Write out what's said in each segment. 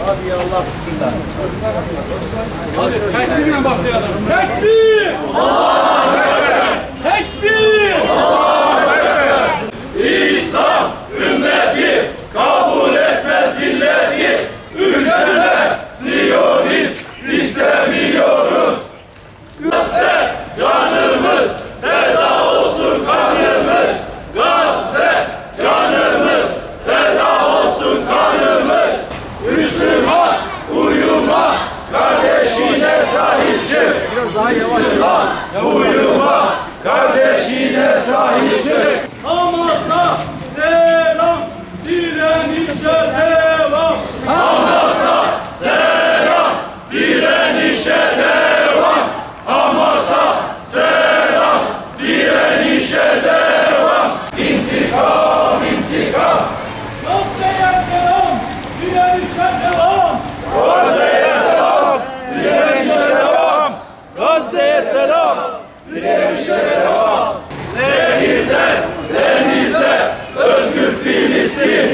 Hadi ya Allah bismillah. Hadi tekbirle başlayalım. Tekbir! Allahu Ekber! Tekbir! Allahu Ekber! İslam ümmeti kabul etmez zilleti. Ülkede Siyonist istemiyoruz. Gazze canımız feda olsun kanımız. Gazze canımız feda olsun kanımız. Müslüman uyuma kardeşine sahip çık. Müslüman uyuma kardeşine sahip çık. Hamas'a selam, direnişe devam. Hamas'a selam, direnişe devam. Hamas'a selam, direnişe devam. İntikam, intikam. Gazze'ye selam, direnişe devam. Gazze'ye selam, direnişe devam. Gazze'ye selam, direnişe devam. Nehirden denize özgür Filistin.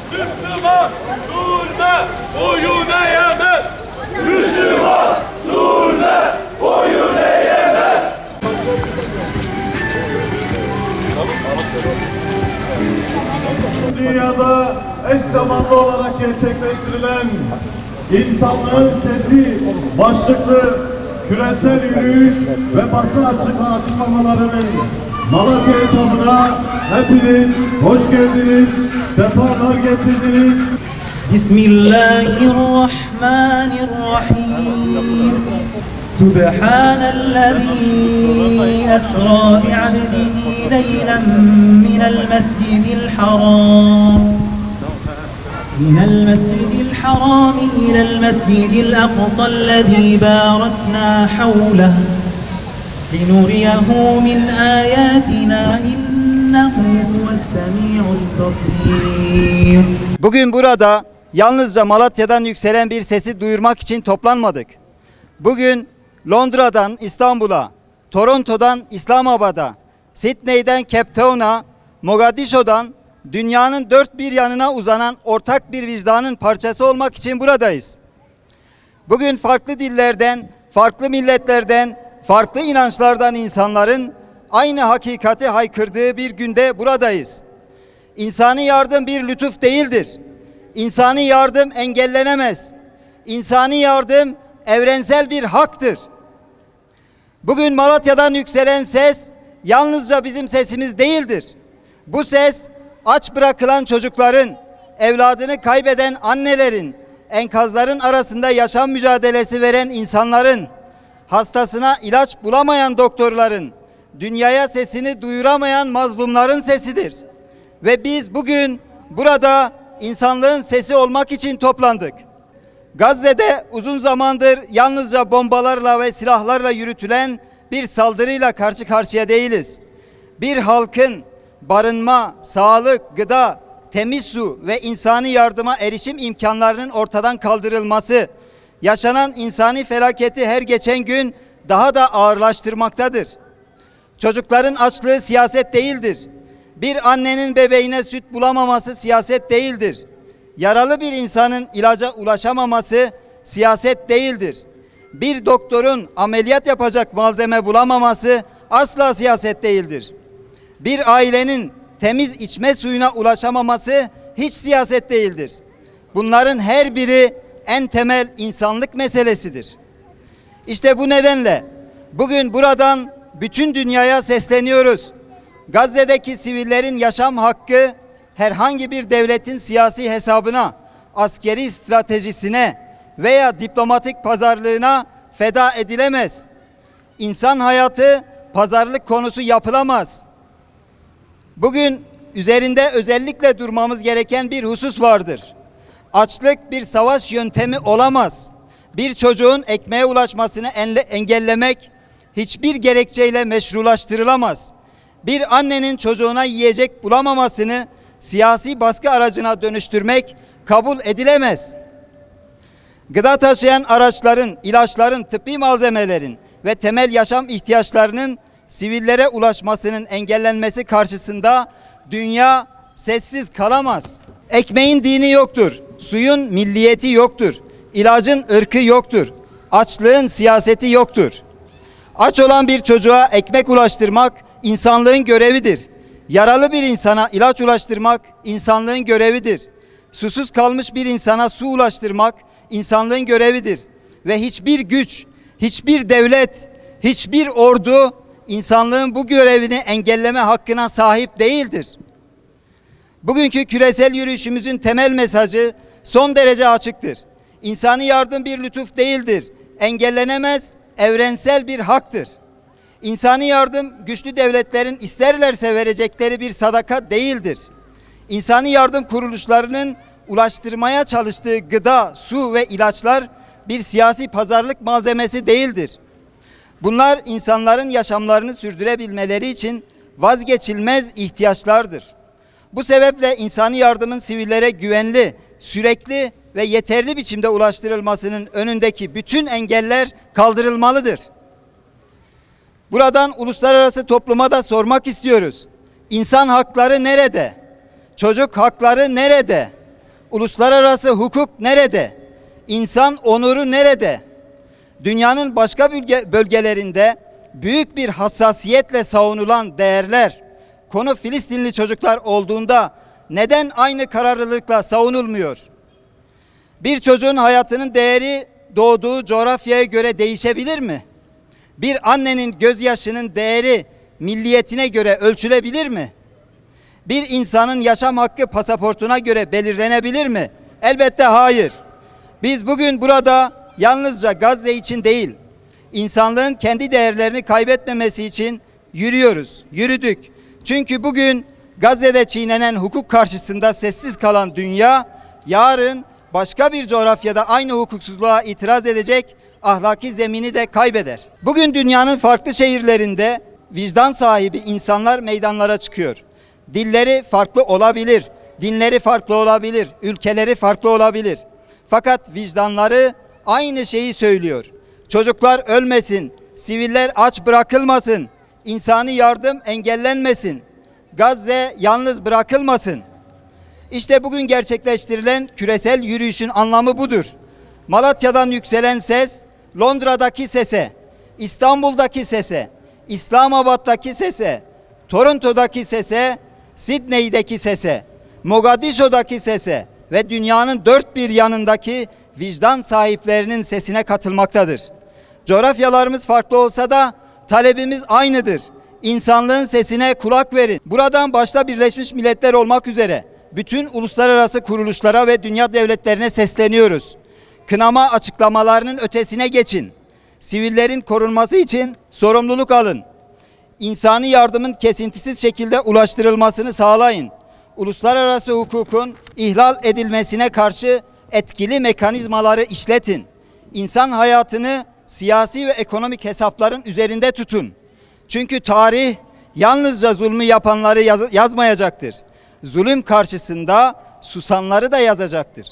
Müslüman zulme boyun eğemez. Müslüman zulme boyun eğemez. Dünyada eş zamanlı olarak gerçekleştirilen İnsanlığın Sesi başlıklı küresel yürüyüş ve basın açıklamalarının Malatya etabına hepiniz hoş geldiniz, sefalar getirdiniz. Bismillahirrahmanirrahim. Subhanellezî esrâ bi'abdihi leylen minel mescidil haram. من المسجد الحرام إلى المسجد الأقصى الذي باركنا حوله لنريه من آياتنا إنه هو السميع البصير. Bugün burada yalnızca Malatya'dan yükselen bir sesi duyurmak için toplanmadık. Bugün Londra'dan İstanbul'a, Toronto'dan İslamabad'a, Sydney'den Cape Town'a, Mogadishu'dan dünyanın dört bir yanına uzanan ortak bir vicdanın parçası olmak için buradayız. Bugün farklı dillerden, farklı milletlerden, farklı inançlardan insanların aynı hakikati haykırdığı bir günde buradayız. İnsani yardım bir lütuf değildir. İnsani yardım engellenemez. İnsani yardım evrensel bir haktır. Bugün Malatya'dan yükselen ses yalnızca bizim sesimiz değildir. Bu ses aç bırakılan çocukların, evladını kaybeden annelerin, enkazların arasında yaşam mücadelesi veren insanların, hastasına ilaç bulamayan doktorların, dünyaya sesini duyuramayan mazlumların sesidir. Ve biz bugün burada insanlığın sesi olmak için toplandık. Gazze'de uzun zamandır yalnızca bombalarla ve silahlarla yürütülen bir saldırıyla karşı karşıya değiliz. Bir halkın barınma, sağlık, gıda, temiz su ve insani yardıma erişim imkanlarının ortadan kaldırılması, yaşanan insani felaketi her geçen gün daha da ağırlaştırmaktadır. Çocukların açlığı siyaset değildir. Bir annenin bebeğine süt bulamaması siyaset değildir. Yaralı bir insanın ilaca ulaşamaması siyaset değildir. Bir doktorun ameliyat yapacak malzeme bulamaması asla siyaset değildir. Bir ailenin temiz içme suyuna ulaşamaması hiç siyaset değildir. Bunların her biri en temel insanlık meselesidir. İşte bu nedenle bugün buradan bütün dünyaya sesleniyoruz. Gazze'deki sivillerin yaşam hakkı herhangi bir devletin siyasi hesabına, askeri stratejisine veya diplomatik pazarlığına feda edilemez. İnsan hayatı pazarlık konusu yapılamaz. Bugün üzerinde özellikle durmamız gereken bir husus vardır. Açlık bir savaş yöntemi olamaz. Bir çocuğun ekmeğe ulaşmasını engellemek hiçbir gerekçeyle meşrulaştırılamaz. Bir annenin çocuğuna yiyecek bulamamasını siyasi baskı aracına dönüştürmek kabul edilemez. Gıda taşıyan araçların, ilaçların, tıbbi malzemelerin ve temel yaşam ihtiyaçlarının sivillere ulaşmasının engellenmesi karşısında dünya sessiz kalamaz. Ekmeğin dini yoktur, suyun milliyeti yoktur, ilacın ırkı yoktur, açlığın siyaseti yoktur. Aç olan bir çocuğa ekmek ulaştırmak insanlığın görevidir. Yaralı bir insana ilaç ulaştırmak insanlığın görevidir. Susuz kalmış bir insana su ulaştırmak insanlığın görevidir. Ve hiçbir güç, hiçbir devlet, hiçbir ordu insanlığın bu görevini engelleme hakkına sahip değildir. Bugünkü küresel yürüyüşümüzün temel mesajı son derece açıktır. İnsani yardım bir lütuf değildir. Engellenemez, evrensel bir haktır. İnsani yardım güçlü devletlerin isterlerse verecekleri bir sadaka değildir. İnsani yardım kuruluşlarının ulaştırmaya çalıştığı gıda, su ve ilaçlar bir siyasi pazarlık malzemesi değildir. Bunlar insanların yaşamlarını sürdürebilmeleri için vazgeçilmez ihtiyaçlardır. Bu sebeple insani yardımın sivillere güvenli, sürekli ve yeterli biçimde ulaştırılmasının önündeki bütün engeller kaldırılmalıdır. Buradan uluslararası topluma da sormak istiyoruz. İnsan hakları nerede? Çocuk hakları nerede? Uluslararası hukuk nerede? İnsan onuru nerede? Dünyanın başka bölgelerinde büyük bir hassasiyetle savunulan değerler, konu Filistinli çocuklar olduğunda neden aynı kararlılıkla savunulmuyor? Bir çocuğun hayatının değeri doğduğu coğrafyaya göre değişebilir mi? Bir annenin gözyaşının değeri milliyetine göre ölçülebilir mi? Bir insanın yaşam hakkı pasaportuna göre belirlenebilir mi? Elbette hayır. Biz bugün burada yalnızca Gazze için değil, insanlığın kendi değerlerini kaybetmemesi için yürüdük. Çünkü bugün Gazze'de çiğnenen hukuk karşısında sessiz kalan dünya, yarın başka bir coğrafyada aynı hukuksuzluğa itiraz edecek, ahlaki zemini de kaybeder. Bugün dünyanın farklı şehirlerinde vicdan sahibi insanlar meydanlara çıkıyor. Dilleri farklı olabilir, dinleri farklı olabilir, ülkeleri farklı olabilir. Fakat vicdanları aynı şeyi söylüyor. Çocuklar ölmesin, siviller aç bırakılmasın, insani yardım engellenmesin, Gazze yalnız bırakılmasın. İşte bugün gerçekleştirilen küresel yürüyüşün anlamı budur. Malatya'dan yükselen ses, Londra'daki sese, İstanbul'daki sese, İslamabad'daki sese, Toronto'daki sese, Sidney'deki sese, Mogadishu'daki sese ve dünyanın dört bir yanındaki vicdan sahiplerinin sesine katılmaktadır. Coğrafyalarımız farklı olsa da talebimiz aynıdır. İnsanlığın sesine kulak verin. Buradan başta Birleşmiş Milletler olmak üzere bütün uluslararası kuruluşlara ve dünya devletlerine sesleniyoruz. Kınama açıklamalarının ötesine geçin. Sivillerin korunması için sorumluluk alın. İnsani yardımın kesintisiz şekilde ulaştırılmasını sağlayın. Uluslararası hukukun ihlal edilmesine karşı etkili mekanizmaları işletin. İnsan hayatını siyasi ve ekonomik hesapların üzerinde tutun. Çünkü tarih yalnızca zulmü yapanları yazmayacaktır. Zulüm karşısında susanları da yazacaktır.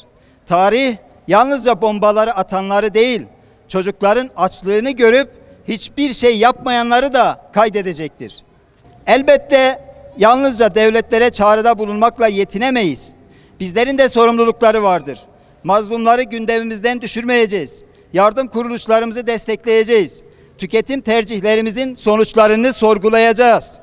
Tarih yalnızca bombaları atanları değil, çocukların açlığını görüp hiçbir şey yapmayanları da kaydedecektir. Elbette yalnızca devletlere çağrıda bulunmakla yetinemeyiz. Bizlerin de sorumlulukları vardır. Mazlumları gündemimizden düşürmeyeceğiz. Yardım kuruluşlarımızı destekleyeceğiz. Tüketim tercihlerimizin sonuçlarını sorgulayacağız.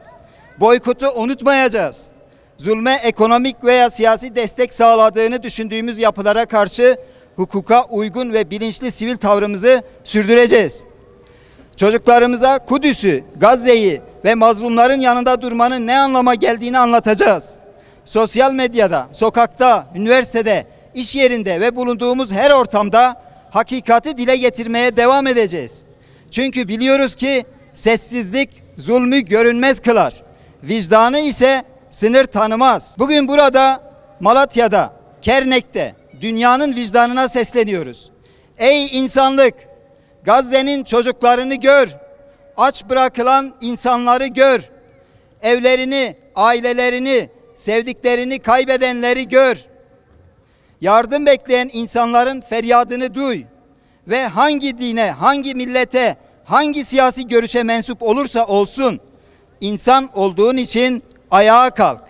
Boykotu unutmayacağız. Zulme ekonomik veya siyasi destek sağladığını düşündüğümüz yapılara karşı hukuka uygun ve bilinçli sivil tavrımızı sürdüreceğiz. Çocuklarımıza Kudüs'ü, Gazze'yi ve mazlumların yanında durmanın ne anlama geldiğini anlatacağız. Sosyal medyada, sokakta, üniversitede, iş yerinde ve bulunduğumuz her ortamda hakikati dile getirmeye devam edeceğiz. Çünkü biliyoruz ki sessizlik zulmü görünmez kılar. Vicdanı ise sınır tanımaz. Bugün burada Malatya'da, Kernek'te dünyanın vicdanına sesleniyoruz. Ey insanlık! Gazze'nin çocuklarını gör. Aç bırakılan insanları gör. Evlerini, ailelerini, sevdiklerini kaybedenleri gör. Yardım bekleyen insanların feryadını duy. Ve hangi dine, hangi millete, hangi siyasi görüşe mensup olursa olsun, insan olduğun için ayağa kalk.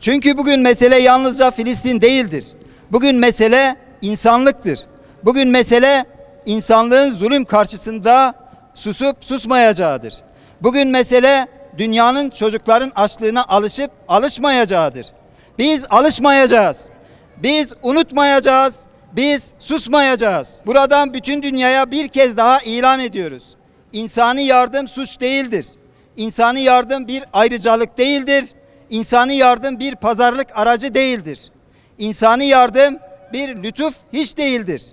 Çünkü bugün mesele yalnızca Filistin değildir. Bugün mesele insanlıktır. Bugün mesele insanlığın zulüm karşısında susup susmayacağıdır. Bugün mesele dünyanın çocukların açlığına alışıp alışmayacağıdır. Biz alışmayacağız. Biz unutmayacağız. Biz susmayacağız. Buradan bütün dünyaya bir kez daha ilan ediyoruz. İnsani yardım suç değildir. İnsani yardım bir ayrıcalık değildir. İnsani yardım bir pazarlık aracı değildir. İnsani yardım bir lütuf hiç değildir.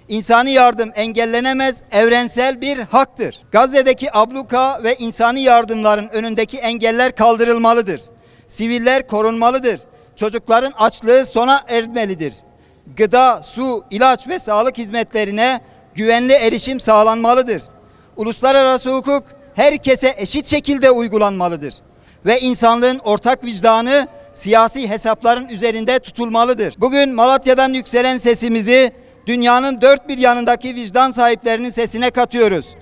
İnsani yardım engellenemez, evrensel bir haktır. Gazze'deki abluka ve insani yardımların önündeki engeller kaldırılmalıdır. Siviller korunmalıdır. Çocukların açlığı sona ermelidir. Gıda, su, ilaç ve sağlık hizmetlerine güvenli erişim sağlanmalıdır. Uluslararası hukuk herkese eşit şekilde uygulanmalıdır. Ve insanlığın ortak vicdanı siyasi hesapların üzerinde tutulmalıdır. Bugün Malatya'dan yükselen sesimizi dünyanın dört bir yanındaki vicdan sahiplerinin sesine katıyoruz.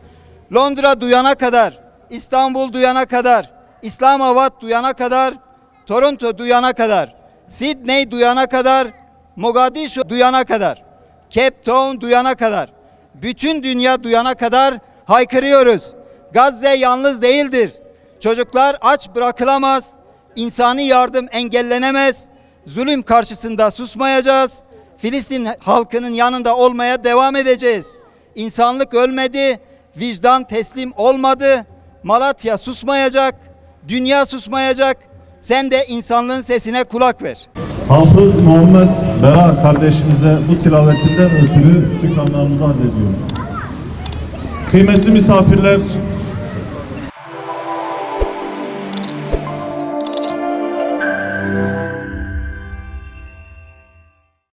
Londra duyana kadar, İstanbul duyana kadar, İslamabad duyana kadar, Toronto duyana kadar, Sydney duyana kadar, Mogadishu duyana kadar, Cape Town duyana kadar, bütün dünya duyana kadar haykırıyoruz. Gazze yalnız değildir. Çocuklar aç bırakılamaz, insani yardım engellenemez, zulüm karşısında susmayacağız. Filistin halkının yanında olmaya devam edeceğiz. İnsanlık ölmedi, vicdan teslim olmadı. Malatya susmayacak, dünya susmayacak. Sen de insanlığın sesine kulak ver. Hafız Muhammed Bera kardeşimize bu tilavetinden ötürü şükranlarımızı arz ediyoruz. Kıymetli misafirler,